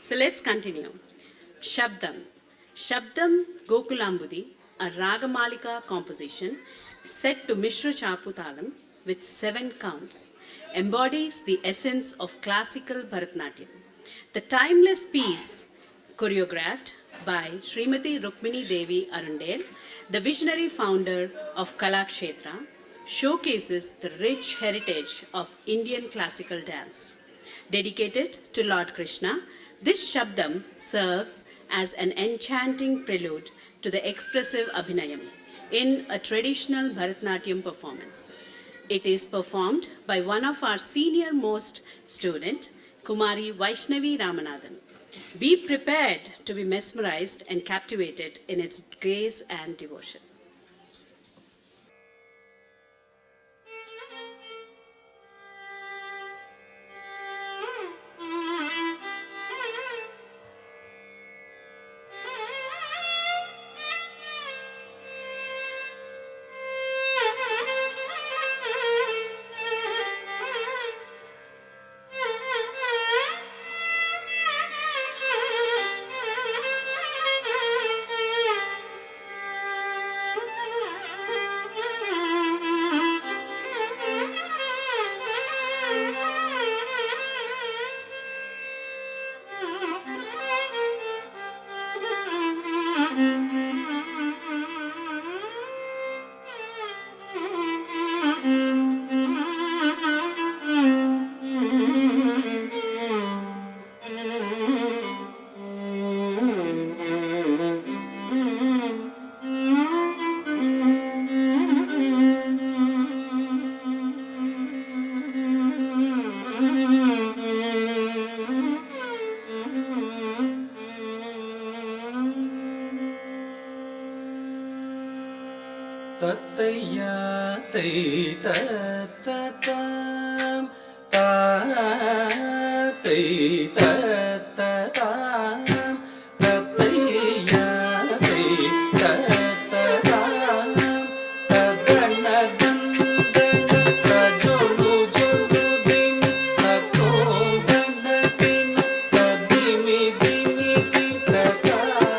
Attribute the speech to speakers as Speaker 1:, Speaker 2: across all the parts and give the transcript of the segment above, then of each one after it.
Speaker 1: So let's continue. Shabdam. Shabdam Gokulambudi, a Ragamalika composition set to Mishra Chaputalam with 7 counts, embodies the essence of classical Bharatanatyam. The timeless piece, choreographed by Srimati Rukmini Devi Arundel, the visionary founder of Kalakshetra, showcases the rich heritage of Indian classical dance. Dedicated to Lord Krishna, this Shabdam serves as an enchanting prelude to the expressive Abhinayam in a traditional Bharatanatyam performance. It is performed by one of our senior most student, Kumari Vaishnavi Ramanathan. Be prepared to be mesmerized and captivated in its grace and devotion.
Speaker 2: Tattaya tai tattatam ta tai tattatam tattaya tai tattatam tadanadan rajulu judin atto danatin tadimi dimi tattatam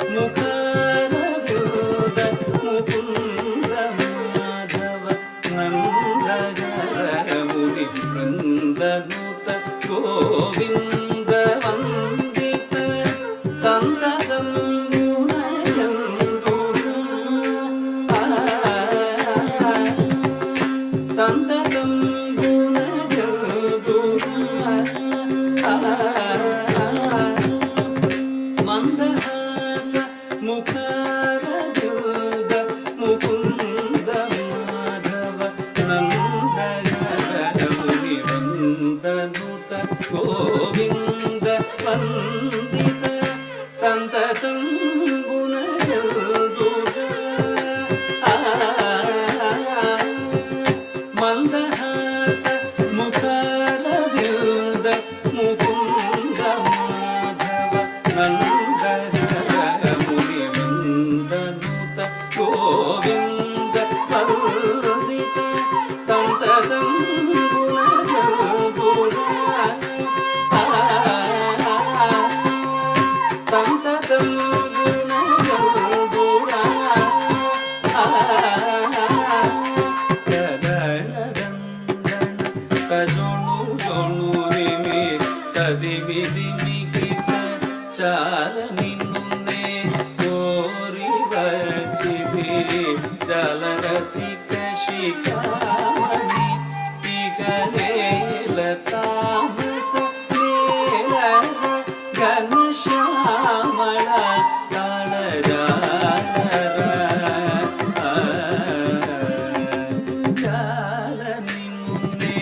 Speaker 2: Mukha Govinda ವಂದಿತ ಸಂತತಂ ಗುಣಯಂದುರ ಸಂತತಂ ಗುಣಯಂದುರ ಮಂದಹಾಸ ಮುಖರಯುಧ ಮುಕುಂದ ಮಾಧವ ನಂದನ ಮುನಿವಂದನುತ ಗೋವಿಂದ ವಂದಿತ ಸಂತತಂ ಗುಣಯಂದುರ ಮಂದಹಾಸ ಮುಖರಯುಧ ಮುಕುಂದ ಮಾಧವ ನಂದನ ಮುನಿವಂದನುತ ಗೋವಿಂದ ವಂದಿತ ಸಂತತಂ ಗುಣಯಂದುರ ಸಂತತಂ ಗುಣಯಂದುರ ತಜೊಣು ಜೊಣು ನಿಮಿ ತದಿಮಿ ದಿಮಿ ಕಿಟ ಚಾಲ ನಿನ್ನುನ್ನೆ ಕೋರಿ ವಚಿತಿ ಜಲರಸಿಕ ಶಿಖಾಮಣಿ ಇಗಲೇಲ ತಾಮಸ ನೇಲ ಘನ ಶ್ಯಾಮಳ ಜಾಲ ನಿನ್ನುನ್ನೆ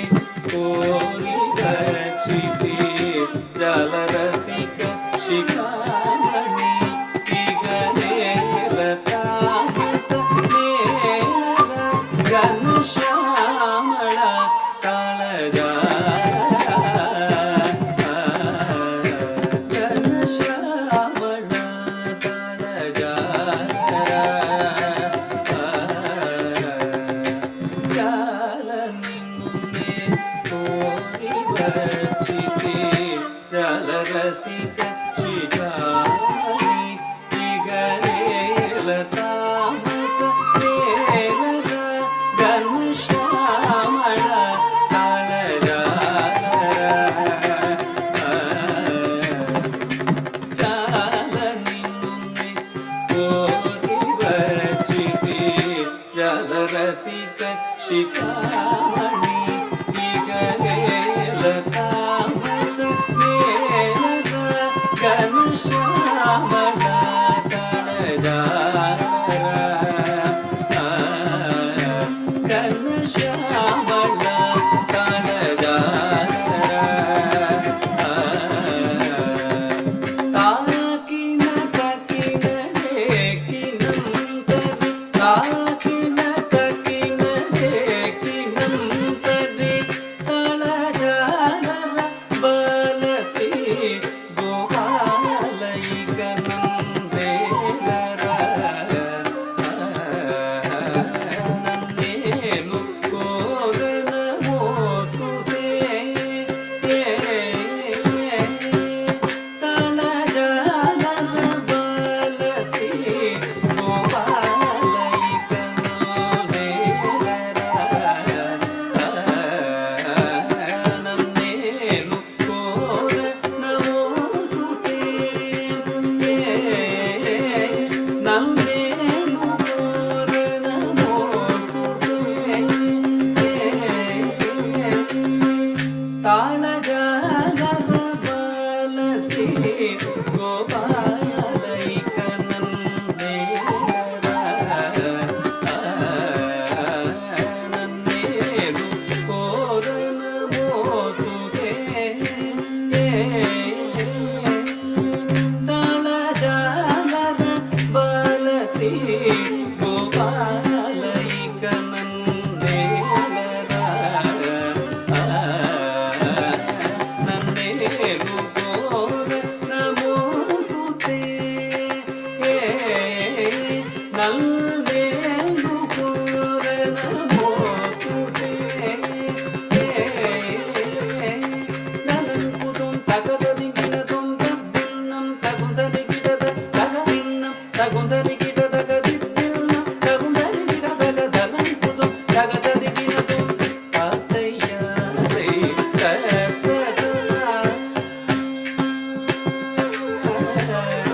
Speaker 2: ಕೋರಿ ರಚಿತಿ ಜಲರಸಿಕ ಶಿಖಾಮಣಿ ಇಗಲೇಲ ತಾಮಸ ನೇಲ ಘನ ಶ್ಯಾಮಳ ಘನ ಶ್ಯಾಮಳ ಜಾಲ ನಿನ್ನುನ್ನೆ ಕೋರಿ ವಚಿತಿ ಜಲರಸಿಕ ಶಿಖಾಮಣಿ ಇಗಲೇಲ ತಾಮಸ ನೇಲ ಘನ ಶ್ಯಾಮಳ ಜಾಲ ನಿನ್ನುನ್ನೆ ಕೋರಿ ವಚಿತಿ ಜಲರಸಿಕ ಶಿಖಾಮಣಿ ಇಗಲೇಲ ತಾಮಸ ನೇಲ ಘನ ಶ್ಯಾಮಳ ಘನ ಶ್ಯಾಮಳ ತಾಕಿನ ತಕಿನ ಜೇಕಿನಂತರಿ ತಾಕಿನ ತಕಿನ ಜೇಕಿನಂತರಿ ತಳಜಾಲರ ಬಲಸಿ ಗೋಪಾಲೈಕನಂದೇಲರ ನನ್ನೇನು ಕೋರನ ಮೋಸ್ತುತೆ ತಳಜಾಲರ ಬಲಸಿ ಗೋಪಾಲೈಕನಂದೇಲರ ನನ್ನೇನು ಕೋರನ ಮೋಸ್ತುತೆ ನನ್ನೇನು ಕೋರನ ಮೋಸ್ತುತೆ ತಾಳಜಾಲರ ಬಲಸಿ ಗೋಪಾಲೈಕನಂದೇಲರ ನನ್ನೇನು ಕೋರನ ಮೋಸ್ತುತೆ ತಾಳಜಾಲರ ಬಲಸಿ ಗೋಪಾಲೈಕನಂದೇಲರ ನನ್ನೇನು ಕೋರನ ಮೋಸ್ತುತೆ ನನ್ನೇನು ಕೋರನ ಮೋಸ್ತುತೆ ನನಂಪುದುಂ ತಗದದಿ ಗಿಡದುಂ ತದ್ದಿನ್ನಂ ತಗುಂದದಿ ಗಿಡದ ತಗದಿನ್ನಂ ತಗುಂದದಿ ಗಿಡದ ಗದಿದ್ದಿನ್ನಂ ತಗುಂದದಿ ಗಿಡದ ಗದನಂಪುದುಂ ತಗದದಿ ಗಿಡದುಂ ತಾತಯ್ಯ ರೈ ತಗದ da